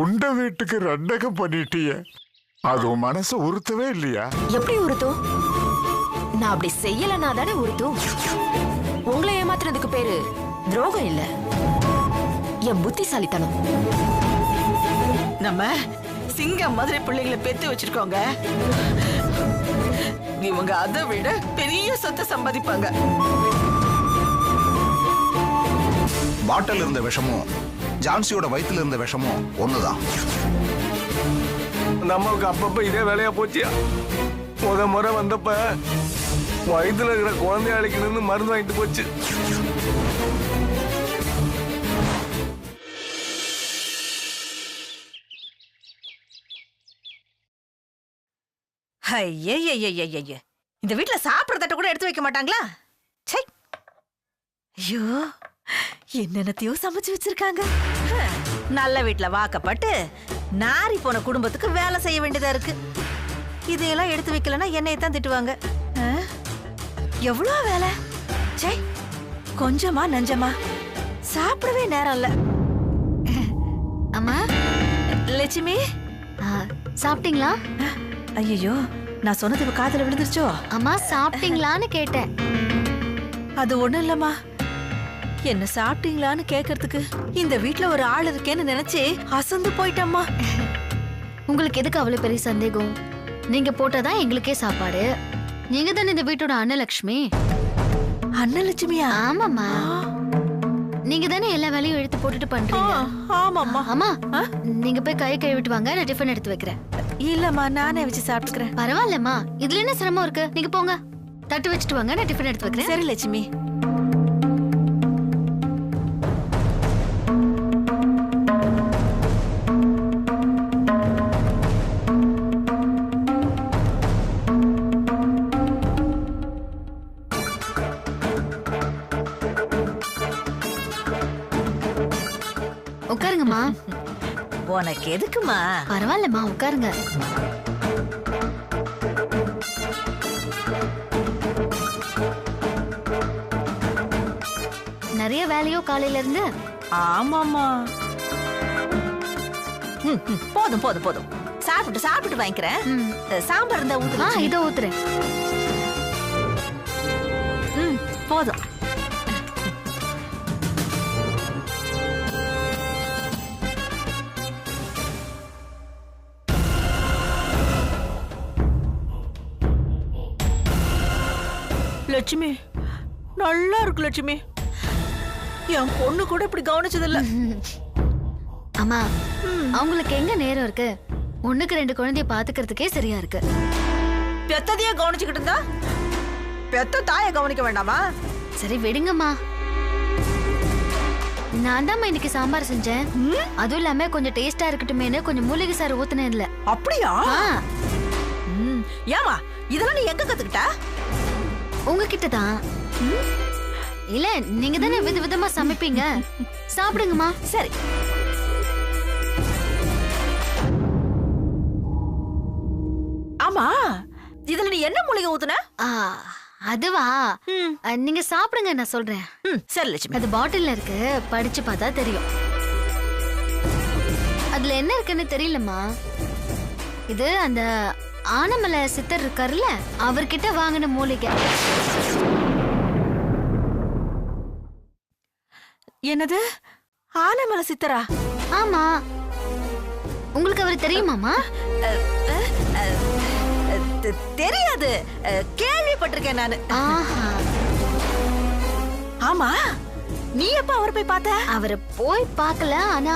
உண்ட வீட்டுக்கு ரெண்டகம் பண்ணிட்டிய. அது உன் மனசு உறுத்தவே இல்லையா? எப்படி உறுத்தும்? நான் அப்படி செய்யலனா தானே உறுத்தும். உங்களை ஏமாத்துறதுக்கு பேரு துரோகம் இல்ல, என் புத்திசாலித்தனம். நம்ம சிங்கம் மாதிரி பிள்ளைகளை பெத்து வச்சிருக்கோங்க. இவங்க அதை விட பெரிய சொத்தை சம்பாதிப்பாங்க. பாட்டில் இருந்த விஷமும் ஜான்சியோட வயிற்றுல இருந்த விஷமும் ஒண்ணுதான். நமக்கு அப்பப்ப இதே வேலையா போச்சியா? முறை வந்தப்ப வயிற்றுல இருக்கிற குழந்தைய அழைக்கணும்னு மருந்து வாங்கிட்டு போச்சு. ஐய, இந்த வீட்டுல சாப்பிடுற தட்டை கூட எடுத்து வைக்க மாட்டாங்களா? ஐயோ, என்னென்னத்தையோ சமைச்சு வச்சிருக்காங்க. நல்ல வீட்டுல வாக்கப்பட்டு நாரி போன குடும்பத்துக்கு வேலை செய்ய வேண்டியதா இருக்கு. இதையெல்லாம் எடுத்து வைக்கலன்னா என்னையத்தான் திட்டுவாங்க. எவ்வளோ வேலை! கொஞ்சமா நஞ்சமா சாப்பிடவே நேரம் இல்ல. அம்மா, லட்சுமி சாப்பிட்டீங்களா? ஐயோ, நான் சொன்னது காதுல விழுந்துருச்சோ? அம்மா, சாப்பிட்டீங்களான்னு கேட்டேன். அது ஒண்ணும் இல்லம்மா. என்ன சாப்பிட்டீங்களான்னு கேக்குறதுக்கு இந்த வீட்டுல ஒரு ஆள் இருக்கேன்னு நினைச்சு அசந்து போயிட்டம்மா. உங்களுக்கு எதுக்கு அவ்வளவு பெரிய சந்தேகம்? நீங்க போட்டாதான் எங்களுக்கே சாப்பாடு. நீங்க தானே இந்த வீட்டோட அன்னலட்சுமி. அன்னலட்சுமியா? ஆமாம்மா, நீங்க தானே எல்லா வேலையும் எடுத்து போட்டுட்டு பண்றீங்க. ஆமாம்மா. அம்மா, நீங்க போய் கை கழுவிட்டு வாங்க, நான் டிஃபன் எடுத்து வைக்கிறேன். இல்லம்மா, நானே வச்சு சாப்பிட்டுக்கிறேன். பரவாயில்லம்மா, இதுல என்ன சிரமம் இருக்கு? நீங்க போங்க, தட்டு வச்சுட்டு வாங்க, நான் டிஃபன் எடுத்து வைக்கிறேன். சரி லட்சுமி. உட்காருங்கம்மா. உனக்கு எதுக்குமா? பரவாயில்லம்மா, உட்காருங்க. நிறைய வேலையோ காலையில இருந்து? ஆமாமா. போதும் போதும் போதும், சாப்பிட்டு வாங்கிக்கிறேன். சாம்பார் இருந்தா ஊத்துறா? இதோ ஊத்துறேன். போதும். லட்சுமி, நல்லா இருக்கு லட்சுமி. என் பொண்ணு கூட இப்படி கவனிச்சதில்ல. அம்மா, அவங்களுக்கு எங்க நேரம் இருக்கு? ஒண்ணுக்கு 2 குழந்தைய பாத்துக்கிறதுக்கே சரியா இருக்கு. பெத்ததையே கவனிச்சுக்கிட்டு இருந்தா பெத்த தாயை கவனிக்க வேண்டாமா? சரி விடுங்கம்மா. நான் தான் இன்னைக்கு சாம்பார் செஞ்சேன். அதுவும் இல்லாம கொஞ்சம் டேஸ்டா இருக்கட்டுமேனு கொஞ்சம் மூலிகை சாறு ஊத்துனேன் இல்ல. அப்படியா? ஏமா, இதெல்லாம் நீ எங்க கத்துக்கிட்ட? உங்ககிட்ட தான். இல்ல, நீங்க தானே விதவிதமா சமைப்பீங்க. சாப்பிடுங்கம்மா. சரி. ஆமா, இதுல நீ என்ன மூலிகை ஊத்துன? அதுவா, நீங்க சாப்பிடுங்க, நான் சொல்றேன். சரி லட்சுமி. அது பாட்டில்ல இருக்கு, படிச்சு பார்த்தா தெரியும். அதுல என்ன இருக்குன்னு தெரியலம்மா. இது அந்த ஆனமலை சித்தர் இருக்காருல்ல, அவர்கிட்ட வாங்கின மூலிகை. என்னது? ஆனமலை சித்தரா? ஆமா. உங்களுக்கு அவர் தெரியுமாமா? தெரியாது, கேள்விப்பட்டிருக்கேன் நானு. ஆமா, நீ எப்ப அவரை போய் பார்த்த? அவரை போய் பார்க்கல, ஆனா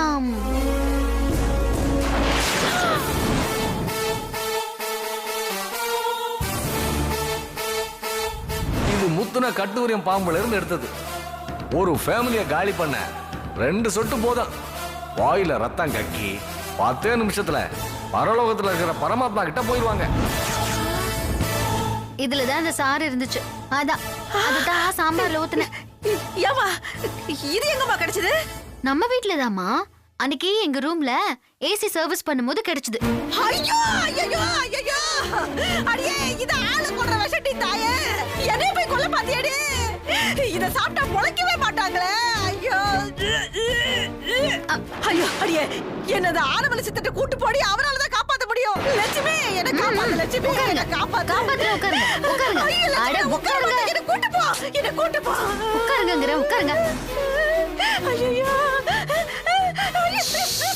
இது முத்துன கட்டுரியம் பாம்புல இருந்து எடுத்தது. ஒரு ஃபேமிலியை காலி பண்ண 2 சொட்டு போதும். வாயில ரத்தம் கக்கி 10 நிமிஷத்துல பரலோகத்துல இருக்கிற பரமாத்மா கிட்ட போயிடுவாங்க. இதுலதான் அந்த சாறு இருந்துச்சு. அதுதான் சாம்பார்ல ஊத்துனேன். ஏமா, இது எங்கம்மா கிடைச்சது? நம்ம வீட்டுலதாம்மா. அன்னைக்கு எங்க ரூம்ல ஏசி சர்வீஸ் பண்ணும்போது கிடைச்சது. ஐயோ ஐயோ ஐயோ, அடியே, இது ஆளு கொல்ற விஷட்டி தாயே. என்னைய போய் கொல்ல பாத்தியாடி? இத சாப்பிட்டா பொழைக்கவே மாட்டாங்களே. ஐயோ. ஐயோ அடியே என்னது ஆனமலை சித்தட்ட கூட்டு போடி அவனால தான் காப்பாத்த முடியும் லட்சுமி என்ன காப்பாத்து லட்சுமி என்ன காப்பாத்து காப்பாத்துறேன், உட்காருங்க உட்காருங்க. ஐயோ, அட லட்சுமி, உட்காருங்க. என்ன கூட்டு போ என்ன கூட்டு போ உட்காருங்கங்கிற உட்காருங்க. ஐயோ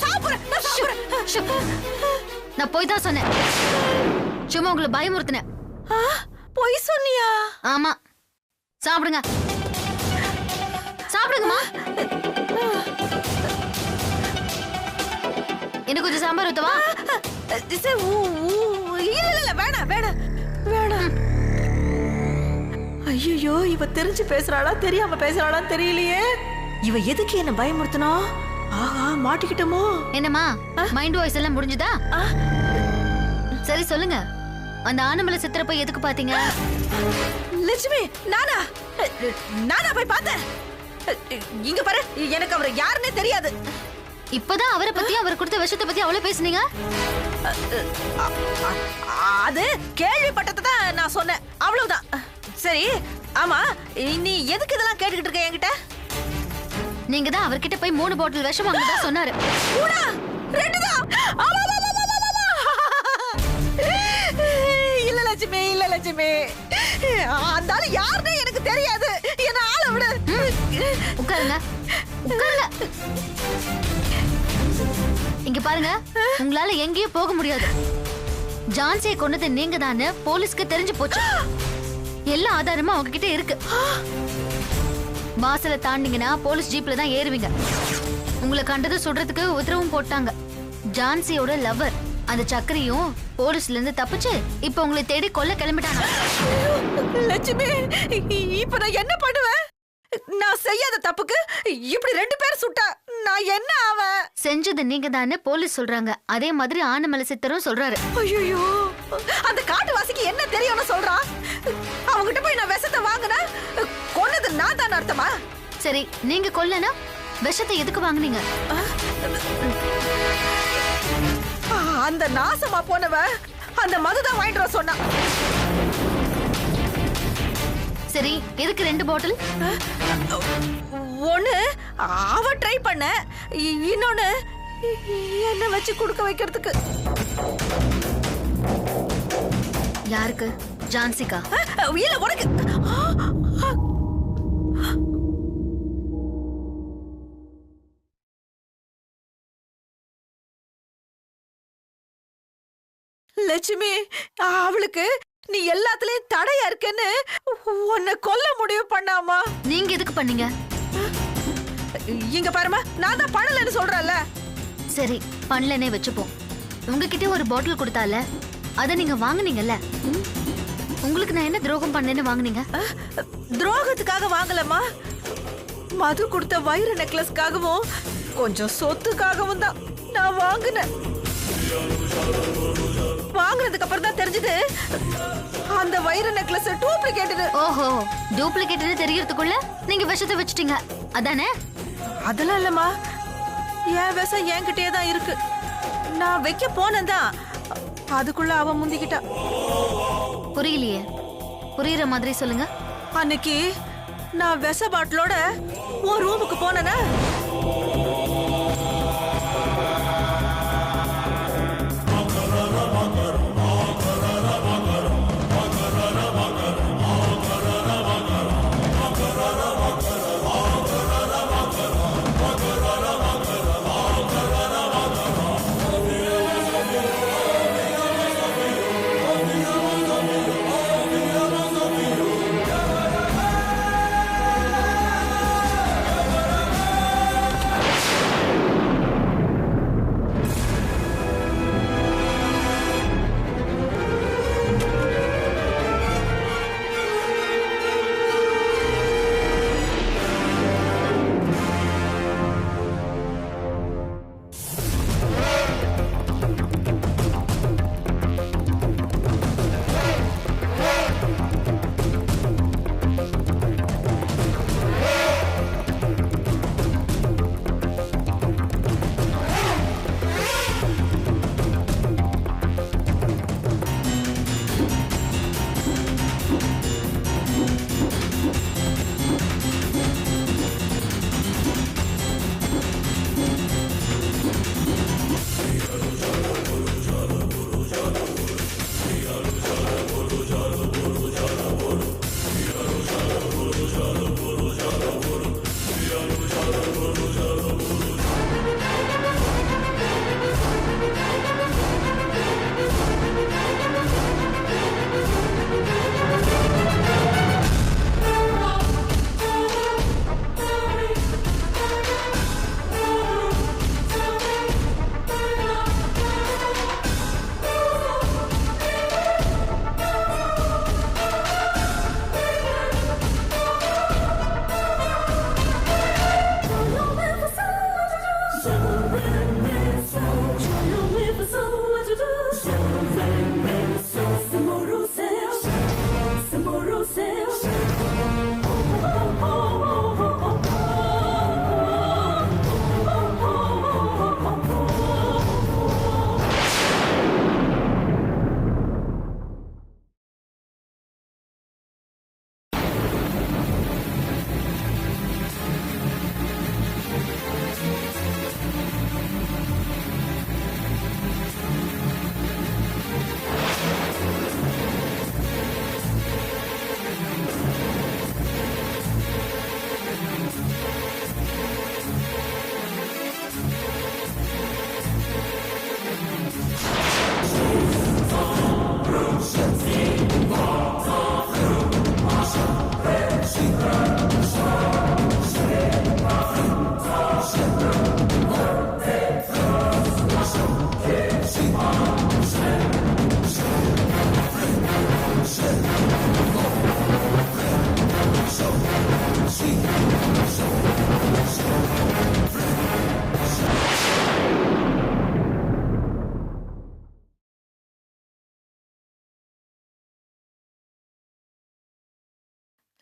சாப்பிடுறேன் நான் சாப்பிடுறேன் ஷு. நான் போய் தான் சொன்னேன். சும்மா உங்களை பயமுறுத்தினேன். பொய் சொன்னியா ஆமா, சாப்பிடுங்க சாப்பிடுங்கம்மா. எனக்கு கொஞ்சம் சாம்பார் ஊத்தவா? இல்ல வேணாம் வேணாம் வேணாம். ஐயோ இவ தெரிஞ்சு பேசுறாளா தெரியாம பேசுறாளான்னு தெரியலையே. இவ எதுக்கு என்ன பயமுறுத்தனா? ஆஹா மாட்டிக்கிட்டோமோ? என்னம்மா மைண்ட் வாய்ஸ் எல்லாம் முடிஞ்சுதா? சரி சொல்லுங்க, அந்த ஆனமலை சித்திர போய் எதுக்கு பாத்தீங்க? லட்சுமி நானா நானா போய் பார்த்தேன். இங்க பாரு எனக்கு அவர் யாருன்னே தெரியாது. இப்பதான் அவரை பத்தி அவர் கொடுத்த விஷயத்தை பத்தி அவ்வளவு பேசுனீங்க. அது கேள்விப்பட்டதை தான் நான் சொன்னேன் அவ்வளவுதான். சரி ஆமா நீ எதுக்கு இதெல்லாம் கேட்டுக்கிட்டு இருக்க என்கிட்ட? நீங்க தான் அவர்கிட்ட போய் 3 பாட்டில் விஷம் வாங்கினதா சொன்னாரு. மூணா? 2 தான். இல்ல லட்சுமி இல்ல லட்சுமி அந்த ஆளு யாருன்னு எனக்கு தெரியாது. என்ன ஆளை விடு. உட்காருங்க உட்காருங்க. இங்க பாருங்க, உங்களால எங்கேயும் போக முடியாது. ஜான்சியை கொன்னது நீங்க தானே போலீஸ்க்கு தெரிஞ்சு போச்சு. எல்லா ஆதாரமும் அவங்க கிட்ட இருக்கு. வாசலை தாண்டிங்கன்னா போலீஸ் ஜீப்ல தான் ஏறுவீங்க. உங்களை கண்டது சொல்றதுக்கு உத்தரவும் போட்டாங்க. ஜான்சியோட லவர் அந்த சக்கரையும் போலீஸ்ல இருந்து தப்பிச்சு இப்ப உங்களை தேடி கொல்ல கிளம்பிட்டாங்க. லட்சுமி இப்ப நான் என்ன பண்ணுவேன்? நான் செய்யாத தப்புக்கு இப்படி 2 பேர் சுட்டா நான் என்ன ஆவேன்? செஞ்சது நீங்க தானே போலீஸ் சொல்றாங்க. அதே மாதிரி ஆனமலை சித்தரும் சொல்றாரு. ஐயோ அந்த காட்டுவாசிக்கு என்ன தெரியும்னு சொல்றான். அவங்கிட்ட போய் நான் விஷத்தை வாங்கினா கொன்னது நான் தான் அர்த்தமா? சரி, நீங்க கொல்லனா விஷத்தை எதுக்கு வாங்குனீங்க? அந்த நாசமா போனவ அந்த மதுதான் வாங்கிட்டு வர சொன்னா. சரி, எதுக்கு 2 பாட்டில்? ஒண்ணு அவ ட்ரை பண்ண, இன்னொன்னு என்ன வச்சு குடுக்க வைக்கிறதுக்கு. யாருக்கு? ஜான்சிகா? இல்ல உனக்கு. லட்சுமி அவளுக்கு நீ எல்லாத்துலயும் தடையா இருக்கேன்னு உன்னை கொல்ல முடிவு பண்ணாமா? நீங்க எதுக்கு பண்ணீங்க? இங்க பாருமா, நான் தான் பண்ணலன்னு சொல்றேன்ல. சரி, பண்ணலனே வச்சுப்போம். உங்ககிட்ட ஒரு பாட்டில் கொடுத்தால அத நீங்க வாங்குனீங்கல்ல, உங்களுக்கு நான் என்ன துரோகம் பண்ணேன்னு வாங்குனீங்க? துரோகத்துக்காக வாங்கலமா, மது கொடுத்த வைர நெக்லஸ்க்காகவும் கொஞ்சம் சொத்துக்காகவும் தான் நான் வாங்கினேன். வாங்குனதுக்கு அப்புறம் தான் தெரிஞ்சது அந்த வைர நெக்லஸ் டூப்ளிகேட். ஓஹோ, டூப்ளிகேட்னு தெரியறதுக்குள்ள நீங்க விஷத்தை வச்சிட்டீங்க அதானே? அதெல்லாம் இல்லம்மா, என் விஷம் என்கிட்டயே தான் இருக்கு. நான் வைக்க போனேன்தான், அதுக்குள்ள அவ முந்திக்கிட்டா. புரியலையே, புரியுற மாதிரி சொல்லுங்க. அன்னைக்கு நான் விஷ பாட்டிலோட உன் ரூமுக்கு போனேனா,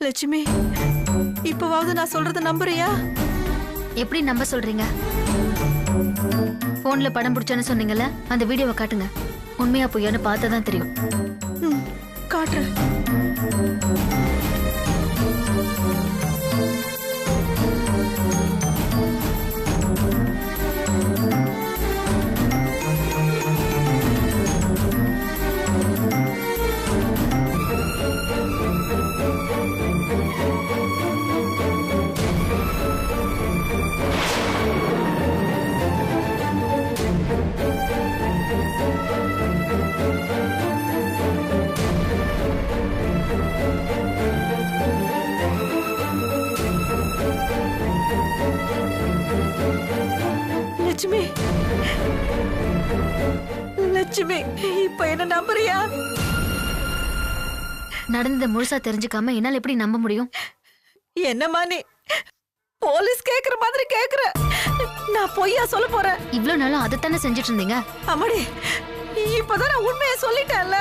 லட்சுமி, இப்பவாவது நான் சொல்றத நம்புறியா? எப்படி நம்ப சொல்றீங்க? போன்ல படம் பிடிச்சேன்னு சொன்னீங்கல்ல, அந்த வீடியோவை காட்டுங்க. உண்மையா பொய்யான்னு பார்த்ததான் தெரியும். காட்டுறேன். லட்சுமி, லட்சுமி, இப்ப என்ன நம்புறியா? நடந்ததை முழுசா தெரிஞ்சுக்காம என்னால எப்படி நம்ப முடியும்? என்னம்மா நீ போலீஸ் கேக்குற மாதிரி கேக்குற? நான் பொய்யா சொல்ல போறேன்? இவ்வளவு நாளும் அதைத்தானே செஞ்சுட்டு இருந்தீங்க. அம்மாடி, இப்பதான் நான் உண்மையை சொல்லிட்டேன்ல.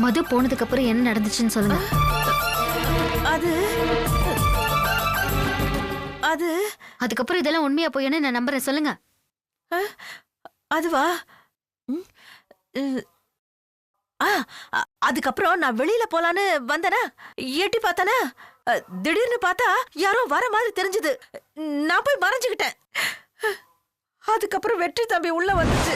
மது போனதுக்கு அப்புறம் என்ன நடந்துச்சுன்னு சொல்லுங்க. அது அது அதுக்கப்புறம் இதெல்லாம் உண்மையா பொய்யான்னு நான் நம்புறேன். சொல்லுங்க. அதுவா? அதுக்கப்புறம் நான் வெளியில போலான்னு வந்தனா, எட்டி பார்த்தானா, திடீர்னு பார்த்தா யாரோ வர மாதிரி தெரிஞ்சது. நான் போய் மறைஞ்சுக்கிட்டேன். அதுக்கப்புறம் வெற்றி தம்பி உள்ள வந்துச்சு.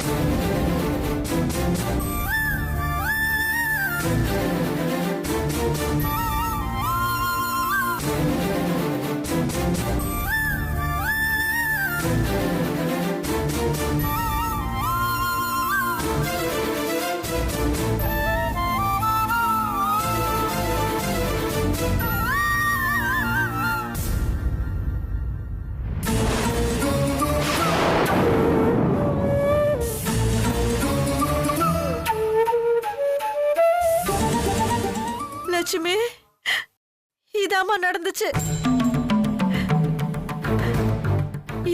லட்சுமி, இதாம்மா நடந்துச்சு.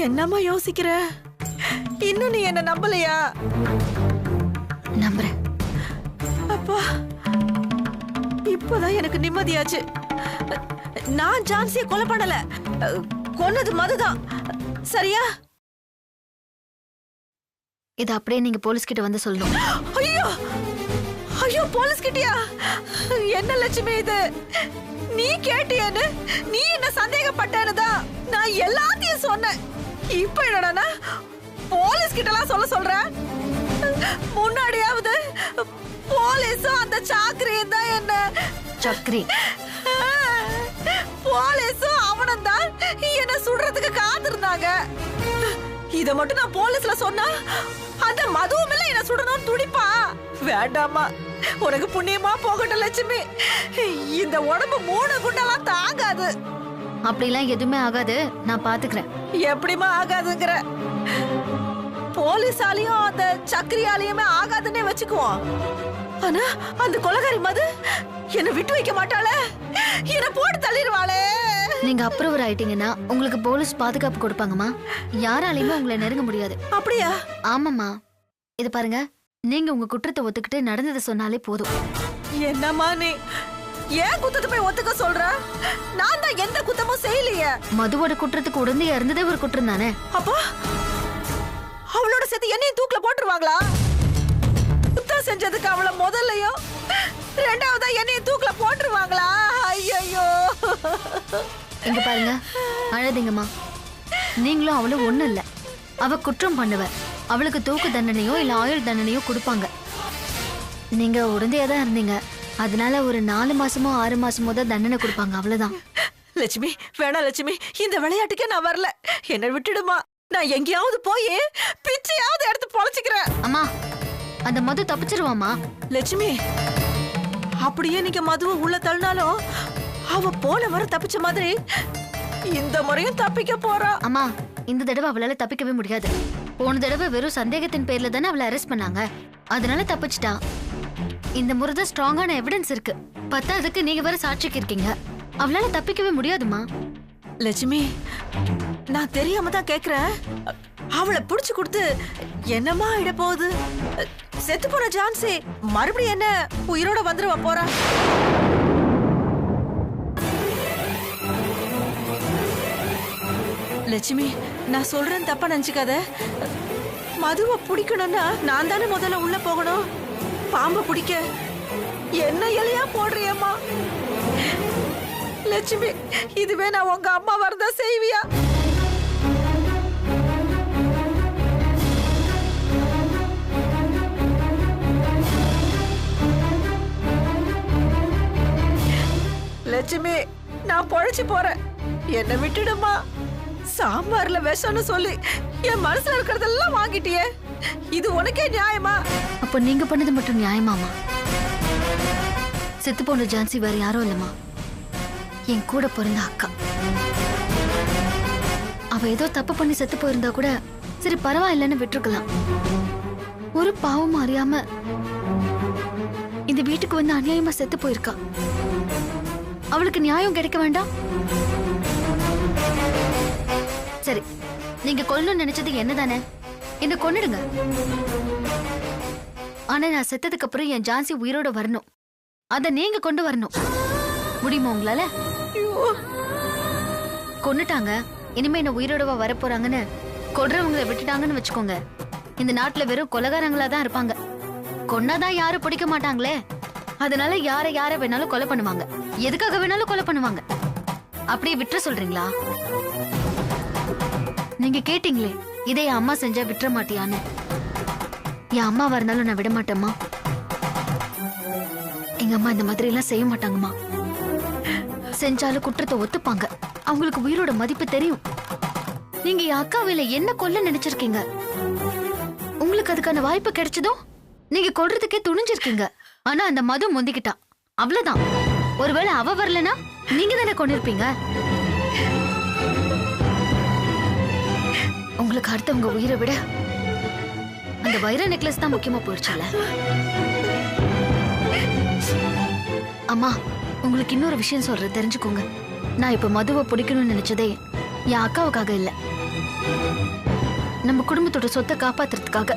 என்னம்மா யோசிக்கிற? இன்னும் நீ என்ன நம்பலையா? நம்புறேன். அப்பா, இப்பதான் எனக்கு நிம்மதியாச்சு. நான் ஜான்சியை கொலை பண்ணல, கொன்னது மதுதான். சரியா? இது அப்படியே நீங்க போலீஸ் கிட்ட வந்து சொல்லணும். ஐயோ ஐயோ, போலீஸ் கிட்டியா? என்ன லட்சுமி இது? நீ கேட்டியான்னு, நீ என்ன சந்தேகப்பட்டேன்னுதான் நான் எல்லாத்தையும் சொன்னேன். இப்ப என்னடா போலீஸ் கிட்டலாம் சொல்ற? முன்னாடியாவது போலீஸும் அந்த சாக்கரியும் தான் என்ன. சக்கரி, போலீஸும் அவனும் தான் என்ன சுடுறதுக்கு காத்திருந்தாங்க. இத மட்டும் நான் போலீஸ்ல சொன்னா அந்த மதுவும் இல்ல என்ன சுடணும் துடிப்பா. வேண்டாமா, உனக்கு புண்ணியமா போகட்டும் லட்சுமி. இந்த உடம்பு 3 குண்டெல்லாம் தாங்காது. அப்படிலாம் எதுவுமே ஆகாது, நான் பாத்துக்கிறேன். எப்படிமா ஆகாதுங்கிற? போலீஸாலையும் அந்த சக்கரியாலையுமே ஆகாதுன்னே வச்சுக்குவோம். ஆனா அந்த கொலைகாரி மது என்ன விட்டு வைக்க மாட்டாளே, என்ன போட்டு தள்ளிடுவாளே. நீங்க அப்ரூவர் ஆயிட்டீங்கன்னா உங்களுக்கு போலீஸ் பாதுகாப்பு கொடுப்பாங்கம்மா. யாராலையுமே உங்களை நெருங்க முடியாது. அப்படியா? ஆமாம்மா. இது பாருங்க, நீங்க உங்க குற்றத்தை ஒத்துக்கிட்டு நடந்ததை சொன்னாலே போதும். என்னம்மா நீ ஏன் குத்தத்தை போய் ஒத்துக்க சொல்ற? நான் தான் எந்த குத்தமும் செய்யலையே. மதுவோட குற்றத்துக்கு உடந்தையா இருந்ததே ஒரு குற்றம் தானே. அப்பா, அவளோட சேர்த்து என்னையும் தூக்குல போட்டுருவாங்களா? குத்தம் செஞ்சதுக்கு அவளை முதல்லையும் ரெண்டாவதா என்னையும் தூக்குல போட்டுருவாங்களா? ஐயோ, இங்க பாருங்க, அழாதீங்கம்மா. நீங்களும் அவளும் ஒண்ணும் இல்ல. அவ குற்றம் பண்ணுவ. அவளுக்கு தூக்கு தண்டனையோ இல்ல ஆயுள் தண்டனையோ கொடுப்பாங்க. நீங்க உடந்தையா தான் இருந்தீங்க, அதனால ஒரு 4 மாசமோ 6 மாசமோ தான் தண்டனை கொடுப்பாங்க, அவ்வளவுதான். லட்சுமி, வேணாம் லட்சுமி, இந்த விளையாட்டுக்கே நான் வரல. என்ன விட்டுடுமா. நான் எங்கேயாவது போய் பிச்சையாவது எடுத்து பொழைச்சுக்கிறேன். அம்மா, அந்த மது தப்பிச்சிருவாமா. லட்சுமி, அப்படியே நீங்க மதுவை உள்ள தள்ளினாலும் அவ போன முறை தப்பிச்ச மாதிரி இந்த முறையும் தப்பிக்க போறா. அம்மா, இந்த தடவை அவளால தப்பிக்கவே முடியாது. போன தடவை வெறும் சந்தேகத்தின் பேர்ல தானே அவளை அரெஸ்ட் பண்ணாங்க, அதனால தப்பிச்சிட்டா. இந்த முறை தான் ஸ்ட்ராங்கான எவிடன்ஸ் இருக்கு. பத்தாவதுக்கு நீங்க வேற சாட்சிக்கு இருக்கீங்க. அவளால தப்பிக்கவே முடியாதுமா. லட்சுமி, நான் தெரியாம தான் கேக்குறேன். அவளை புடிச்சு கொடுத்து என்னமா ஆயிட போகுது? செத்து போன ஜான்சி மறுபடியும் என்ன உயிரோட வந்துருவா போறா? லட்சுமி, நான் சொல்றேன் தப்பா நினைச்சுக்காத. மதுவை பிடிக்கணும்னா நான் தானே முதல்ல உள்ள போகணும். பாம்பை பிடிக்க என்ன இலையா போடுறியம்மா? லட்சுமி, இதுவே நான் உங்க அம்மா வரதா செய்வியா? லட்சுமி, நான் பொழைச்சு போறேன், என்ன விட்டுடுமா. சாம்பார்ல விஷம்னு சொல்லி என் மனசுல இருக்கிறதெல்லாம் வாங்கிட்டியே, இது உனக்கே நியாயமா? அப்ப நீங்க பண்ணது மட்டும் நியாயமாமா? செத்து போன ஜான்சி வேற யாரும் இல்லம்மா, என் கூட பிறந்த அக்கா. அவ ஏதோ தப்பு பண்ணி செத்து போயிருந்தா கூட சரி பரவாயில்லன்னு விட்டுருக்கலாம். ஒரு பாவமும் அறியாம இந்த வீட்டுக்கு வந்து அநியாயமா செத்து போயிருக்கா. அவளுக்கு நியாயம் கிடைக்க வேண்டாம்? சரி, நீங்க கொல்லணும்னு நினைச்சது என்னதானே, என்ன கொன்னுடுங்க. ஆனா நான் செத்ததுக்கு அப்புறம் என் ஜான்சி உயிரோட வரணும். அத நீங்க கொண்டு வரணும். முடியுமா உங்களால? கொன்னுட்டாங்க, இனிமே என்ன உயிரோடவா வரப்போறாங்கன்னு கொல்றவங்களை விட்டுட்டாங்கன்னு வச்சுக்கோங்க, இந்த நாட்டுல வெறும் கொலைகாரங்களா தான் இருப்பாங்க. கொன்னாதான் யாரும் பிடிக்க மாட்டாங்களே, அதனால யார வேணாலும் கொலை பண்ணுவாங்க, எதுக்காக வேணாலும் கொலை பண்ணுவாங்க. அப்படியே விட்டுற சொல்றீங்களா? நீங்க கேட்டீங்களே, இதை என் அம்மா செஞ்சா விட்டுற மாட்டியான்னு. என் அம்மாவா இருந்தாலும் நான் விட மாட்டேம்மா. எங்க அம்மா இந்த மாதிரி எல்லாம் செய்ய மாட்டாங்கம்மா. செஞ்சாலும் குற்றத்தை ஒத்துப்பாங்க, அவங்களுக்கு உயிரோட மதிப்பு தெரியும். நீங்க என் அக்காவில என்ன கொல்ல நினைச்சிருக்கீங்க, உங்களுக்கு அதுக்கான வாய்ப்பு கிடைச்சதும் நீங்க கொல்றதுக்கே துணிஞ்சிருக்கீங்க. ஆனா அந்த மது முந்திக்கிட்டா, அவ்வளவுதான். ஒருவேளை அவ வரலனா நீங்க தானே கொண்டிருப்பீங்க. உங்களுக்கு அடுத்தவங்க உயிரை விட அந்த வைர நெக்லஸ் தான் முக்கியமா போயிடுச்சுல. அம்மா, உங்களுக்கு இன்னொரு விஷயம் சொல்றேன், தெரிஞ்சுக்கோங்க. நான் இப்ப மதுவை பிடிக்கணும்னு நினைச்சதே என் அக்காவுக்காக இல்ல, நம்ம குடும்பத்தோட சொத்தை காப்பாத்துறதுக்காக.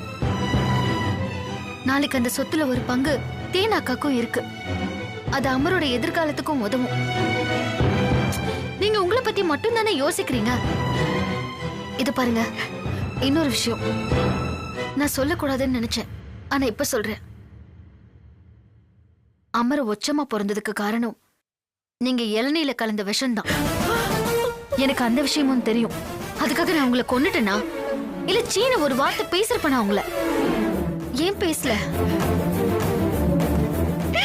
நாளைக்கு அந்த சொத்துல ஒரு பங்கு தேன் அக்காக்கும் இருக்கு, அது அமரோட எதிர்காலத்துக்கும் உதவும். நீங்க உங்களை பத்தி மட்டும் தானே யோசிக்கிறீங்க. இது பாருங்க, இன்னொரு விஷயம் நான் சொல்லக்கூடாதுன்னு நினைச்சேன், ஆனா இப்ப சொல்றேன். அமர ஒச்சமா பிறந்ததுக்கு காரணம் நீங்க இளநீல கலந்த விஷம்தான். எனக்கு அந்த விஷயமும் தெரியும். அதுக்காக நான் உங்களை கொன்னுட்டேனா, இல்ல சீன ஒரு வார்த்தை பேசிருப்பேனா உங்களை? ஏன் பேசல?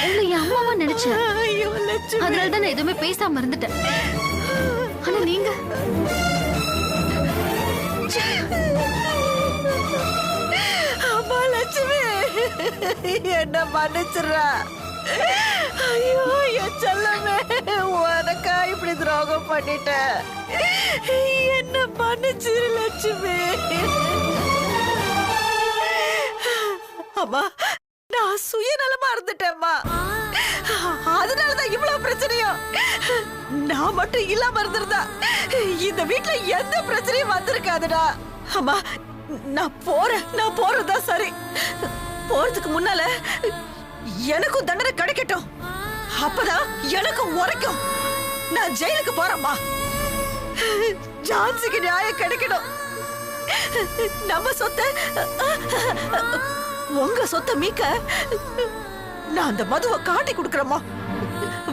உங்களை என் அம்மாவா நினைச்சேன், அதனாலதான் நான் எதுவுமே பேசாம இருந்துட்டேன். ஆனா நீங்க அம்மா லட்சுமி, என்ன மன்னிச்சிடுறா. ஐயோ என் செல்லமே, உனக்கா இப்படி துரோகம் பண்ணிட்ட, என்ன மன்னிச்சிரு லட்சுமி. அம்மா, நான் சுயநலமா இருந்துட்டேம்மா, அதனாலதான் இவ்வளவு பிரச்சனையும். நான் மட்டும் இல்லாம இருந்திருந்தா இந்த வீட்டுல எந்த பிரச்சனையும் வந்திருக்காதுடா. அம்மா, நான் போறதா சரி. போறதுக்கு முன்னால எனக்கும் தண்டனை கிடைக்கட்டும், அப்பதான் எனக்கும் உரைக்கும். நான் ஜெயிலுக்கு போறேம்மா. ஜான்சிக்கு நியாயம் கிடைக்கணும். நம்ம சொத்தை, உங்க சொத்தை மீக்க நான் அந்த மதுவை காட்டி கொடுக்கறேம்மா.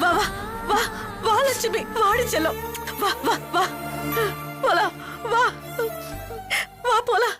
வா வா வா வா லட்சுமி, வாடி செல்லம், வா வா வா போலாம், வா வா போலாம்.